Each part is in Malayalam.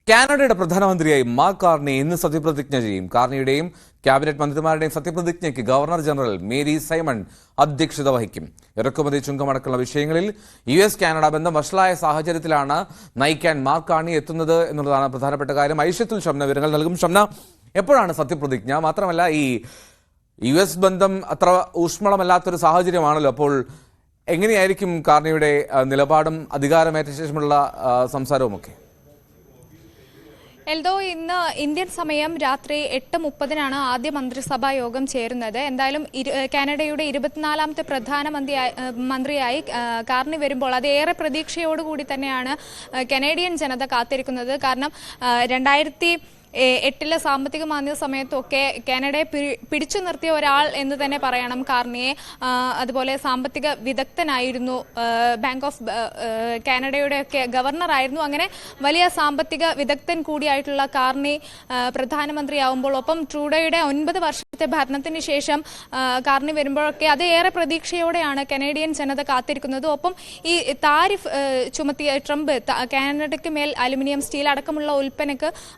കാനഡയുടെ പ്രധാനമന്ത്രിയായി മാർക്ക് കാർണി ഇന്ന് സത്യപ്രതിജ്ഞ ചെയ്യും. കാർണിയുടെയും ക്യാബിനറ്റ് മന്ത്രിമാരുടെയും സത്യപ്രതിജ്ഞയ്ക്ക് ഗവർണർ ജനറൽ മേരി സൈമൺ അധ്യക്ഷത വഹിക്കും. ഇറക്കുമതി ചുങ്കമടക്കമുള്ള വിഷയങ്ങളിൽ US കാനഡ ബന്ധം വഷളായ സാഹചര്യത്തിലാണ് നയിക്കാൻ മാർക്ക് കാർണി എത്തുന്നത് എന്നുള്ളതാണ് പ്രധാനപ്പെട്ട കാര്യം. ഐഷ്യത്തുൽ ഷംന വിവരങ്ങൾ നൽകും. ഷംന, എപ്പോഴാണ് സത്യപ്രതിജ്ഞ? മാത്രമല്ല, ഈ US ബന്ധം അത്ര ഊഷ്മളമല്ലാത്തൊരു സാഹചര്യമാണല്ലോ. അപ്പോൾ എങ്ങനെയായിരിക്കും കാർണിയുടെ നിലപാടും അധികാരമേറ്റ ശേഷമുള്ള സംസാരവുമൊക്കെ? എൽദോ, ഇന്ന് ഇന്ത്യൻ സമയം രാത്രി 8:30 ആദ്യ മന്ത്രിസഭാ യോഗം ചേരുന്നത്. എന്തായാലും കാനഡയുടെ 24ാമത്തെ പ്രധാനമന്ത്രിയായി കാർണി വരുമ്പോൾ അത് ഏറെ പ്രതീക്ഷയോടുകൂടി തന്നെയാണ് കനേഡിയൻ ജനത കാത്തിരിക്കുന്നത്. കാരണം 2008 സാമ്പത്തിക മാന്ദ്യ സമയത്തൊക്കെ കാനഡയെ പിടിച്ചു നിർത്തിയ ഒരാൾ എന്ന് തന്നെ പറയണം കാർണിയെ. അതുപോലെ സാമ്പത്തിക വിദഗ്ധനായിരുന്നു, ബാങ്ക് ഓഫ് കാനഡയുടെയൊക്കെ ഗവർണറായിരുന്നു. അങ്ങനെ വലിയ സാമ്പത്തിക വിദഗ്ധൻ കൂടിയായിട്ടുള്ള കാർണി പ്രധാനമന്ത്രിയാവുമ്പോൾ, ഒപ്പം ട്രൂഡോയുടെ 9 വർഷത്തെ ഭരണത്തിന് ശേഷം കാർണി വരുമ്പോഴൊക്കെ അത് ഏറെ പ്രതീക്ഷയോടെയാണ് കനേഡിയൻ ജനത കാത്തിരിക്കുന്നത്. ഒപ്പം ഈ താരിഫ് ചുമത്തിയ ട്രംപ് കാനഡയ്ക്ക് മേൽ അലുമിനിയം, സ്റ്റീൽ അടക്കമുള്ള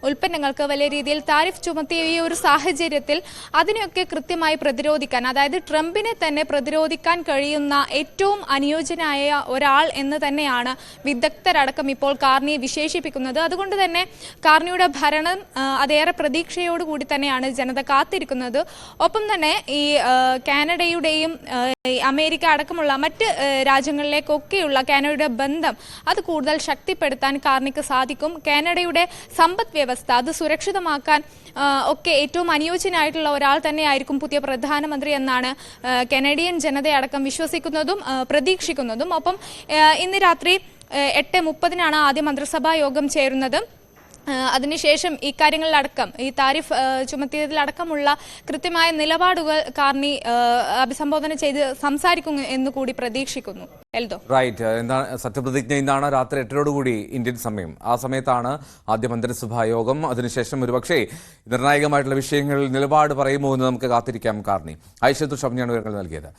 ഉൽപ്പന്നങ്ങൾക്ക് വലിയ രീതിയിൽ താരിഫ് ചുമത്തിയ ഈ ഒരു സാഹചര്യത്തിൽ അതിനെയൊക്കെ കൃത്യമായി പ്രതിരോധിക്കാൻ, അതായത് ട്രംപിനെ തന്നെ പ്രതിരോധിക്കാൻ കഴിയുന്ന ഏറ്റവും അനുയോജ്യനായ ഒരാൾ എന്ന് തന്നെയാണ് വിദഗ്ധരടക്കം ഇപ്പോൾ കാർണിയെ വിശേഷിപ്പിക്കുന്നത്. അതുകൊണ്ട് തന്നെ കാർണിയുടെ ഭരണം അതേറെ പ്രതീക്ഷയോടുകൂടി തന്നെയാണ് ജനത കാത്തിരിക്കുന്നത്. ഒപ്പം തന്നെ ഈ കാനഡയുടെയും അമേരിക്ക അടക്കമുള്ള മറ്റ് രാജ്യങ്ങളിലേക്കൊക്കെയുള്ള കാനഡയുടെ ബന്ധം അത് കൂടുതൽ ശക്തിപ്പെടുത്താൻ കാർണിക്ക് സാധിക്കും. കാനഡയുടെ സമ്പദ് വ്യവസ്ഥ അത് സുരക്ഷിതമാക്കാൻ ഒക്കെ ഏറ്റവും അനുയോജ്യനായിട്ടുള്ള ഒരാൾ തന്നെയായിരിക്കും പുതിയ പ്രധാനമന്ത്രി എന്നാണ് കനേഡിയൻ ജനതയടക്കം വിശ്വസിക്കുന്നതും പ്രതീക്ഷിക്കുന്നതും. ഒപ്പം ഇന്ന് രാത്രി 8:30 ആദ്യ മന്ത്രിസഭാ യോഗം ചേരുന്നത്. അതിനുശേഷം ഇക്കാര്യങ്ങളിലടക്കം, ഈ താരിഫ് ചുമത്തിയതിലടക്കമുള്ള കൃത്യമായ നിലപാടുകൾ കാർണി അഭിസംബോധന ചെയ്ത് സംസാരിക്കും എന്ന് കൂടി പ്രതീക്ഷിക്കുന്നു. എൽദോ, റൈറ്റ്. എന്താണ് സത്യപ്രതിജ്ഞ? ഇന്നാണ് രാത്രി 8:00 ഇന്ത്യൻ സമയം. ആ സമയത്താണ് ആദ്യ മന്ത്രിസഭാ യോഗം. അതിനുശേഷം ഒരുപക്ഷേ നിർണായകമായിട്ടുള്ള വിഷയങ്ങളിൽ നിലപാട് പറയുമോ എന്ന് നമുക്ക് കാത്തിരിക്കാം. കാർണി ഐഷ്യത്തുൽ ഷംനയാണ് വിവരങ്ങൾ നൽകിയത്.